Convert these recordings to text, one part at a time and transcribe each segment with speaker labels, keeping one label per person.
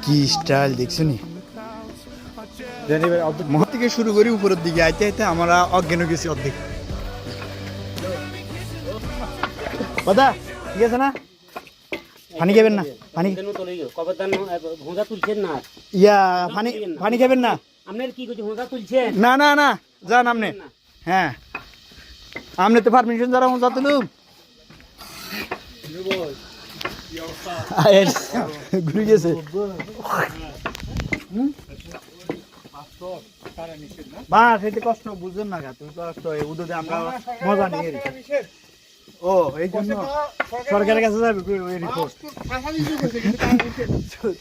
Speaker 1: কি স্টাইল দেখছো নি? মহা থেকে শুরু করি উপরের দিকে আইতে আইতে আমরা অজ্ঞান হয়ে গেছি অর্ধেক। দাদা ঠিক আছে না? পানি খাবেন না? পানি ইয়া পানি পানি খাবেন না? না না না যান আপনি। হ্যাঁ আপনি তো পারমিশন যারা হোঁচা তুলুম ঘুরে গেছে। বাস এতে কষ্ট বুঝবেন না, তুমি কষ্ট উদে আমরা মজা নিয়ে। ও এই জন্য সরকারের কাছে যাবে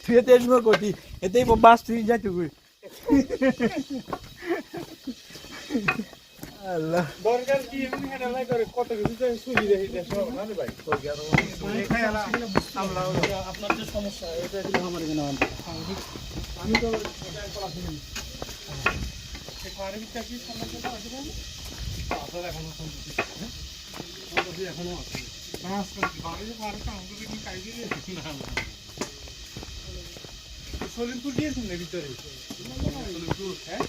Speaker 1: তুই এতে আসবো কটি এতেই বাস তুই যাই তুই। আল্লাহ দরকার কি এমনি হেডালাই করে কত কিছু তো সুজি দেখি দেশ না রে ভাই আপনার যে সমস্যা এটা দিলে আমার এখানে আমি তো এই পারিবিটা কি সমস্যাটা আছে না আপনার এখনো সমস্যা আছে এখনো আছে মাস করে বাড়িতে পারটা আমাকে কি কাই দিলে না না সলিমপুর দিয়েছেন না ভিতরে সলিমপুর হ্যাঁ